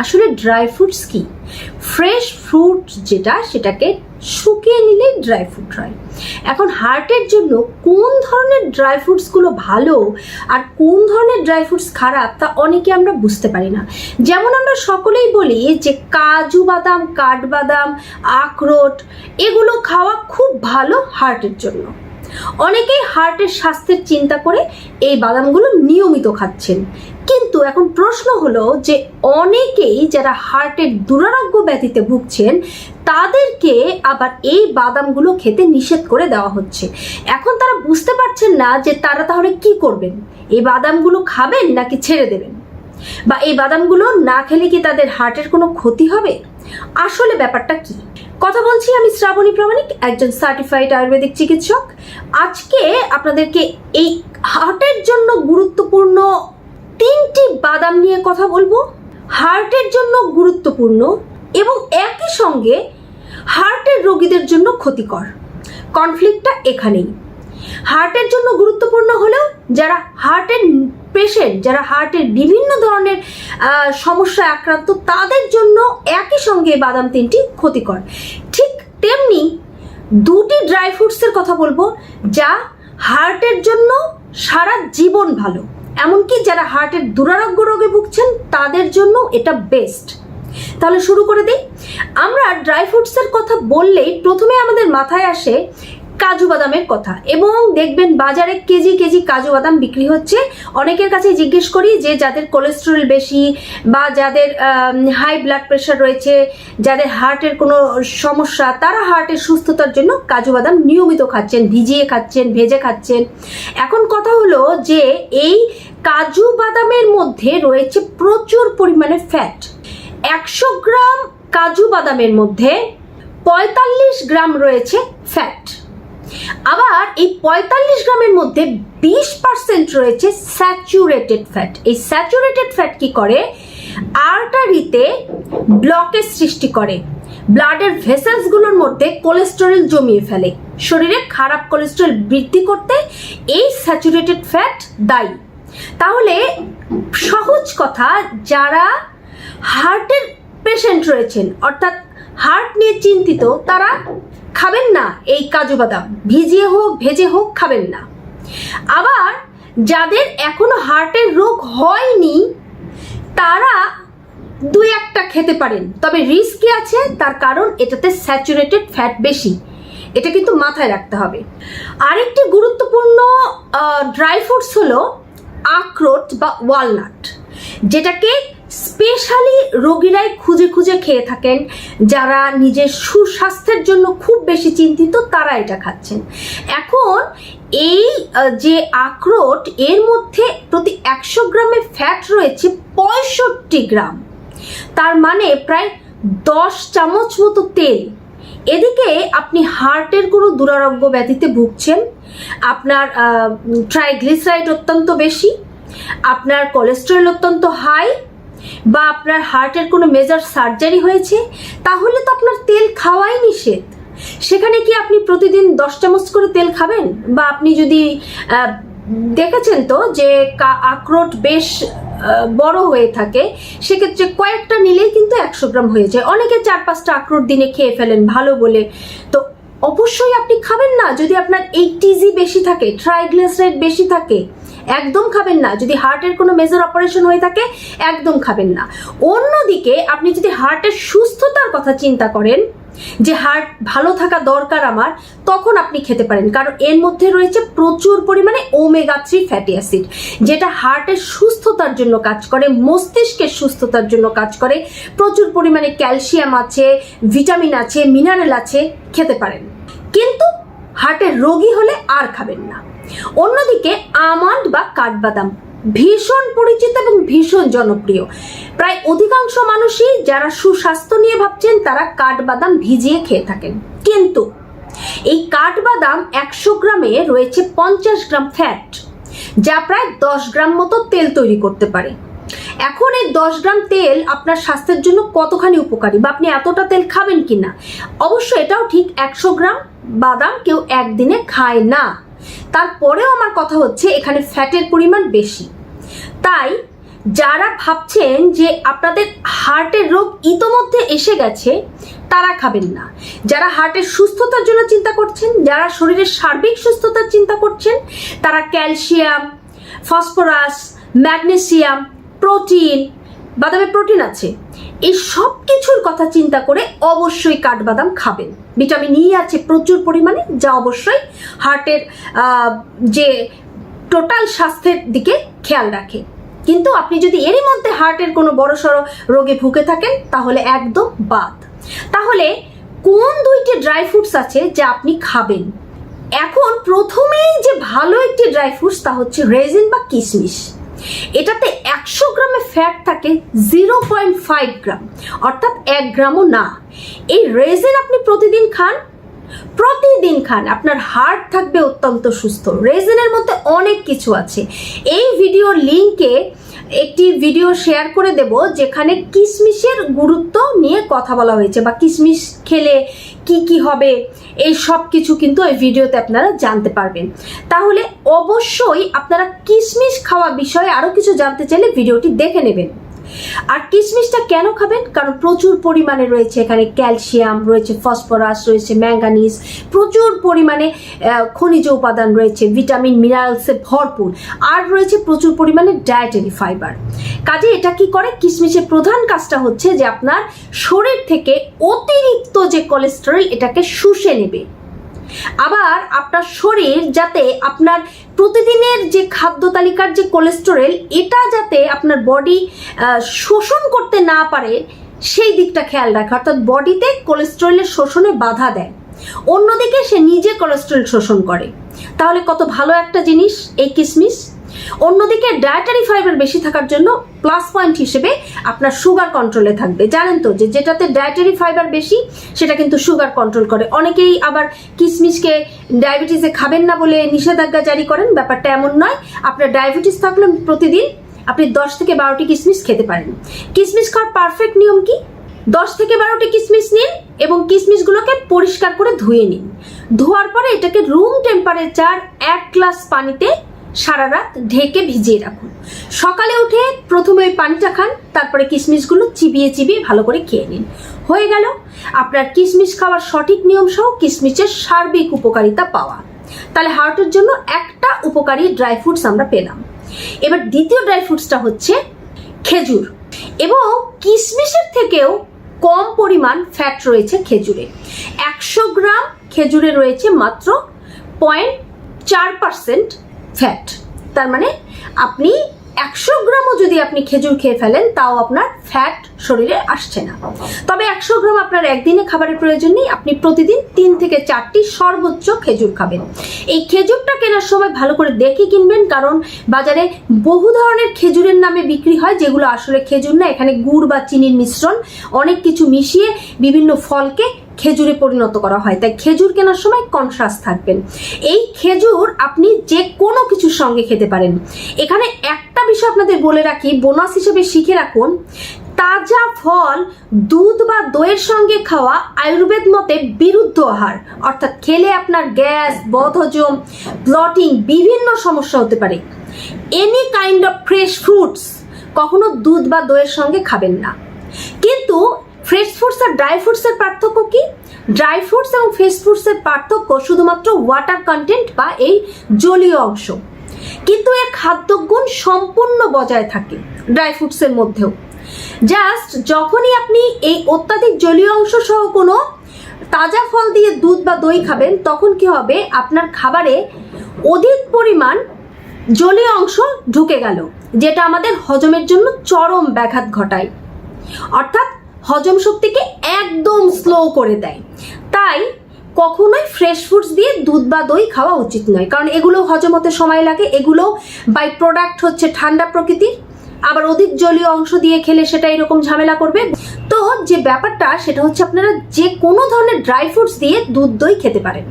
আসলে dry fruits কি? Fresh fruit যেটা, সেটাকে শুকিয়ে নিলে ড্রাই ফ্রুট হয়। এখন হার্টের জন্য কোন ধরনের ড্রাই ফ্রুটসগুলো ভালো আর কোন ধরনের ড্রাই ফ্রুটস খারাপ তা অনেকে আমরা বুঝতে পারি না। যেমন আমরা সকলেই বলি যে কাজু বাদাম, কাঠবাদাম, আখরোট এগুলো খাওয়া খুব ভালো হার্টের জন্য। অনেকেই হার্টের স্বাস্থ্যের চিন্তা করে এই বাদামগুলো নিয়মিত খাচ্ছেন। কিন্তু এখন প্রশ্ন হলো যে অনেকেই যারা হার্টের দুরারোগ্য ব্যাধিতে ভুগছেন তাদেরকে আবার এই বাদামগুলো খেতে নিষেধ করে দেওয়া হচ্ছে। এখন তারা বুঝতে পারছেন না যে তারা তাহলে কি করবেন, এই বাদামগুলো খাবেন নাকি ছেড়ে দেবেন, বা এই বাদামগুলো না খেলে কি তাদের হার্টের কোনো ক্ষতি হবে। আসলে ব্যাপারটা কি? কথা বলছি আমি শ্রাবণী প্রামাণিক, একজন সার্টিফাইড আয়ুর্বেদিক চিকিৎসক। আজকে আপনাদেরকে এই হার্টের জন্য গুরুত্বপূর্ণ 3টি বাদাম নিয়ে কথা বলবো। হার্টের জন্য গুরুত্বপূর্ণ এবং একই সঙ্গে হার্টের রোগীদের জন্য ক্ষতিকর। কনফ্লিক্টটা এখানেই। হার্টের জন্য গুরুত্বপূর্ণ হলেও যারা হার্টের পেশেন্ট, যারা হার্টের বিভিন্ন ধরনের সমস্যায় আক্রান্ত, তাদের জন্য একই সঙ্গে বাদাম 3টি ক্ষতিকর। ঠিক তেমনি 2টি ড্রাই ফ্রুটসের কথা বলবো যা হার্টের জন্য সারা জীবন ভালো, এমনকি যারা হার্টের দুরারোগ্য রোগে ভুগছেন তাদের জন্য এটা বেস্ট। তাহলে শুরু করে দিই। আমরা ড্রাই ফ্রুটসের কথা বললেই প্রথমে আমাদের মাথায় আসে কাজু বাদামের কথা, এবং দেখবেন বাজারে কেজি কেজি কাজু বাদাম বিক্রি হচ্ছে। অনেকের কাছে জিজ্ঞেস করি যে যাদের কোলেস্টেরল বেশি বা যাদের হাই ব্লাড প্রেশার রয়েছে, যাদের হার্টের কোনো সমস্যা, তারা হার্টের সুস্থতার জন্য কাজু বাদাম নিয়মিত খাচ্ছেন, ভিজিয়ে খাচ্ছেন, ভেজে খাচ্ছেন। এখন কথা হলো যে এই কাজু বাদামের মধ্যে রয়েছে প্রচুর পরিমাণে ফ্যাট। 100 গ্রাম কাজু বাদামের মধ্যে 45 গ্রাম রয়েছে ফ্যাট। আবার এই 45 গ্রামের মধ্যে 20% রয়েছে স্যাচুরেটেড ফ্যাট। এই স্যাচুরেটেড ফ্যাট কি করে? আর্টারিতে ব্লকেজ সৃষ্টি করে, ব্লাডের ভেসেলসগুলোর মধ্যে কোলেস্টেরল জমিয়ে ফেলে, শরীরে খারাপ কোলেস্টেরল বৃদ্ধি করতে এই স্যাচুরেটেড ফ্যাট দায়ী। তাহলে সহজ কথা, যারা হার্টের পেশেন্ট রয়েছেন অর্থাৎ হার্ট নিয়ে চিন্তিত, তারা খাবেন না এই কাজু বাদাম, ভিজিয়ে হোক ভেজে হোক খাবেন না। আবার যাদের এখনো হার্টের রোগ হয়নি তারা 2-1টা খেতে পারেন, তবে রিস্কি আছে, তার কারণ এটাতে স্যাচুরেটেড ফ্যাট বেশি। এটা কিন্তু মাথায় রাখতে হবে। আরেকটি গুরুত্বপূর্ণ ড্রাই ফ্রুটস হলো আখরোট বা ওয়ালনাট, যেটাকে স্পেশালি রোগীরাই খুঁজে খুঁজে খেয়ে থাকেন। যারা নিজের সুস্বাস্থ্যের জন্য খুব বেশি চিন্তিত তারা এটা খাচ্ছেন। এখন এই যে আখরোট, এর মধ্যে প্রতি 100 গ্রামে ফ্যাট রয়েছে 65 গ্রাম, তার মানে প্রায় 10 চামচ মতো তেল। এদিকে আপনি হার্টের কোনো দুরারোগ্য ব্যাধিতে ভুগছেন, আপনার ট্রাইগ্লিসারাইড অত্যন্ত বেশি, আপনার কোলেস্টেরল অত্যন্ত হাই, বা আপনার হার্টের কোনো মেজর সার্জারি হয়েছে, তাহলে তো আপনার তেল খাওয়াই নিষেধ। সেখানে কি আপনি প্রতিদিন 10 চামচ করে তেল খাবেন? বা আপনি যদি দেখেছেন তো যে আখরোট বেশ বড় হয়ে থাকে, সেক্ষেত্রে কয়েকটা নিলেই কিন্তু 100 গ্রাম হয়ে যায়। অনেকে 4-5টা আখরোট দিনে খেয়ে ফেলেন ভালো বলে, তো অবশ্যই আপনি খাবেন না। যদি আপনার এইচটিজি বেশি থাকে, ট্রাইগ্লিসারাইড বেশি থাকে, একদম খাবেন না। যদি হার্টের কোনো মেজর অপারেশন হয়ে থাকে, একদম খাবেন না। অন্যদিকে আপনি যদি হার্টের সুস্থতার কথা চিন্তা করেন, যে হার্ট ভালো থাকা দরকার আমার, তখন আপনি খেতে পারেন, কারণ এর মধ্যে রয়েছে প্রচুর পরিমাণে ওমেগা 3 ফ্যাটি অ্যাসিড, যেটা হার্টের সুস্থতার জন্য কাজ করে, মস্তিষ্কের সুস্থতার জন্য কাজ করে। প্রচুর পরিমাণে ক্যালসিয়াম আছে, ভিটামিন আছে, মিনারেল আছে, খেতে পারেন। কিন্তু হার্টের রোগী হলে আর খাবেন না। অন্যদিকে আমন্ড বা কাঠবাদাম ভীষণ পরিচিত এবং ভীষণ জনপ্রিয়। প্রায় অধিকাংশ মানুষই যারা সুস্বাস্থ্য নিয়ে ভাবছেন তারা কাঠবাদাম ভিজিয়ে খেয়ে থাকেন। কিন্তু এই কাঠবাদাম 100 গ্রামে রয়েছে 50 গ্রাম ফ্যাট, যা প্রায় 10 গ্রাম মতো তেল তৈরি করতে পারে। এখন এই 10 গ্রাম তেল আপনার স্বাস্থ্যের জন্য কতখানি উপকারী, বা আপনি এতটা তেল খাবেন কিনা? অবশ্য এটাও ঠিক, 100 গ্রাম বাদাম কেউ একদিনে খায় না। তারপরেও আমার কথা হচ্ছে এখানে ফ্যাটের পরিমাণ বেশি, তাই যারা ভাবছেন যে আপনাদের হার্টের রোগ ইতোমধ্যে এসে গেছে তারা খাবেন না। যারা হার্টের সুস্থতার জন্য চিন্তা করছেন, যারা শরীরের সার্বিক সুস্থতার চিন্তা করছেন, তারা ক্যালসিয়াম, ফসফরাস, ম্যাগনেসিয়াম, প্রোটিন, বাদামে প্রোটিন আছে, এই সব কিছুর কথা চিন্তা করে অবশ্যই কাঠবাদাম খাবেন। ভিটামিন ই আছে প্রচুর পরিমাণে, যা অবশ্যই হার্টের যে টোটাল স্বাস্থ্যের দিকে খেয়াল রাখে। কিন্তু আপনি যদি এরই মধ্যে হার্টের কোনো বড়সড় রোগে ভুগে থাকেন তাহলে একদম বাদ। তাহলে কোন দুইটি ড্রাই ফ্রুটস আছে যা আপনি খাবেন? এখন প্রথমেই যে ভালো একটি ড্রাই ফ্রুটস তা হচ্ছে রেজিন বা কিশমিশ। এটাতে 100 গ্রামে ফ্যাট থাকে 0.5 গ্রাম, অর্থাৎ 1 গ্রামও না। এই রেজিন আপনি প্রতিদিন খান, আপনার হার্ট থাকবে অত্যন্ত সুস্থ। রেজিনের মধ্যে অনেক কিছু আছে। এই ভিডিওর লিঙ্কে একটি ভিডিও শেয়ার করে দেব যেখানে কিশমিশের গুরুত্ব নিয়ে কথা বলা হয়েছে, বা কিশমিশ খেলে কি কি হবে, এই সব কিছু কিন্তু এই ভিডিওতে আপনারা জানতে পারবেন। তাহলে অবশ্যই আপনারা কিশমিশ খাওয়া বিষয়ে আরও কিছু জানতে চাইলে ভিডিওটি দেখে নেবেন। আর কিশমিশটা কেন খাবেন? কারণ প্রচুর পরিমাণে রয়েছে এখানে ক্যালসিয়াম, রয়েছে ফসফরাস, রয়েছে ম্যাঙ্গানিজ, প্রচুর পরিমাণে খনিজ উপাদান রয়েছে, ভিটামিন মিনারেলসে ভরপুর, আর রয়েছে প্রচুর পরিমাণে ডায়েটারি ফাইবার। কাজে এটা কি করে? কিশমিশের প্রধান কাজটা হচ্ছে যে আপনার শরীর থেকে অতিরিক্ত যে কোলেস্টেরল এটাকে শুষে নেবে। আবার আপনার শরীর যাতে আপনার প্রতিদিনের যে খাদ্য তালিকার যে কোলেস্টেরল এটা যাতে আপনার বডি শোষণ করতে না পারে সেই দিকটা খেয়াল রাখে, অর্থাৎ বডিতে কোলেস্টেরলের শোষণে বাধা দেয়, অন্যদিকে সে নিজে কোলেস্টেরল শোষণ করে। তাহলে কত ভালো একটা জিনিস এই কিশমিশ। অন্যদিকে ডায়েটারি ফাইবার বেশি থাকার জন্য প্লাস পয়েন্ট হিসেবে আপনার সুগার কন্ট্রোলে থাকবে। জানেন তো যে যেটাতে ডায়েটারি ফাইবার বেশি সেটা কিন্তু সুগার কন্ট্রোল করে। অনেকেই আবার কিশমিশকে ডায়াবেটিসে খাবেন না বলে নিষেধাজ্ঞা জারি করেন, ব্যাপারটা এমন নয়। আপনার ডায়াবেটিস থাকলে প্রতিদিন আপনি 10 থেকে 12টি কিশমিশ খেতে পারেন। কিশমিশ খাওয়ার পারফেক্ট নিয়ম কি? 10 থেকে 12টি কিশমিশ নিন এবং কিশমিশগুলোকে পরিষ্কার করে ধুয়ে নিন। ধোয়ার পরে এটাকে রুম টেম্পারেচার 1 গ্লাস পানিতে সারা রাত ঢেকে ভিজিয়ে রাখুন। সকালে উঠে প্রথমে ওই পানিটা খান, তারপরে কিশমিশগুলো চিবিয়ে ভালো করে খেয়ে নিন। হয়ে গেল আপনার কিশমিশ খাওয়ার সঠিক নিয়ম সহ কিশমিশের সার্বিক উপকারিতা পাওয়া। তাহলে হার্টের জন্য একটা উপকারী ড্রাই ফ্রুটস আমরা পেলাম। এবার দ্বিতীয় ড্রাই ফ্রুটসটা হচ্ছে খেজুর। এবং কিশমিশের থেকেও কম পরিমাণ ফ্যাট রয়েছে খেজুরে। 100 গ্রাম খেজুরে রয়েছে মাত্র 0.4% ফ্যাট। তার মানে আপনি 100 গ্রামও যদি আপনি খেজুর খেয়ে ফেলেন তাও আপনার ফ্যাট শরীরে আসছে না। তবে 100 গ্রাম আপনার একদিনে খাবারের প্রয়োজন নেই, আপনি প্রতিদিন 3 থেকে 4টি সর্বোচ্চ খেজুর খাবেন। এই খেজুরটা কেনার সময় ভালো করে দেখে কিনবেন, কারণ বাজারে বহু ধরনের খেজুরের নামে বিক্রি হয় যেগুলো আসলে খেজুর না। এখানে গুড় বা চিনির মিশ্রণ, অনেক কিছু মিশিয়ে বিভিন্ন ফলকে খেজুরে পরিণত করা হয়। তাই খেজুর কেনার সময় কনসাস থাকবেন। এই খেজুর আপনি যে কোনো কিছুর সঙ্গে খেতে পারেন। এখানে একটা বিষয় আপনাদের বলে রাখি, বোনাস হিসেবে শিখে রাখুন, তাজা ফল দুধ বা দইয়ের সঙ্গে খাওয়া আয়ুর্বেদ মতে বিরুদ্ধ আহার। অর্থাৎ খেলে আপনার গ্যাস, বদহজম, ব্লটিং বিভিন্ন সমস্যা হতে পারে। Any kind of fresh fruits কখনো দুধ বা দইয়ের সঙ্গে খাবেন না। কিন্তু ফ্রেশ ফ্রুটস আর ড্রাই ফ্রুটসের পার্থক্য কি? ড্রাই ফ্রুটস এবং ফ্রেশ ফ্রুটসের পার্থক্য শুধুমাত্র ওয়াটার কন্টেন্ট বা এই জলীয় অংশ, কিন্তু এর খাদ্যগুণ সম্পূর্ণ বজায় থাকে ড্রাই ফ্রুটসের মধ্যেও। জাস্ট যখনই আপনি এই অত্যাধিক জলীয় অংশ সহ কোনো তাজা ফল দিয়ে দুধ বা দই খাবেন তখন কি হবে? আপনার খাবারে অধিক পরিমাণ জলীয় অংশ ঢুকে গেল, যেটা আমাদের হজমের জন্য চরম ব্যাঘাত ঘটায়, অর্থাৎ হজম শক্তিকে একদম স্লো করে দেয়। তাই কখনোই ফ্রেশ ফ্রুটস দিয়ে দুধ বা দই খাওয়া উচিত নয়, কারণ এগুলো হজম হতে সময় লাগে। এগুলো বাই প্রোডাক্ট হচ্ছে ঠান্ডা প্রকৃতির, আবার অধিক জলীয় অংশ দিয়ে খেলে সেটা এরকম ঝামেলা করবে। তো যে ব্যাপারটা সেটা হচ্ছে আপনারা যে কোনো ধরনের ড্রাই ফ্রুটস দিয়ে দুধ দই খেতে পারেন।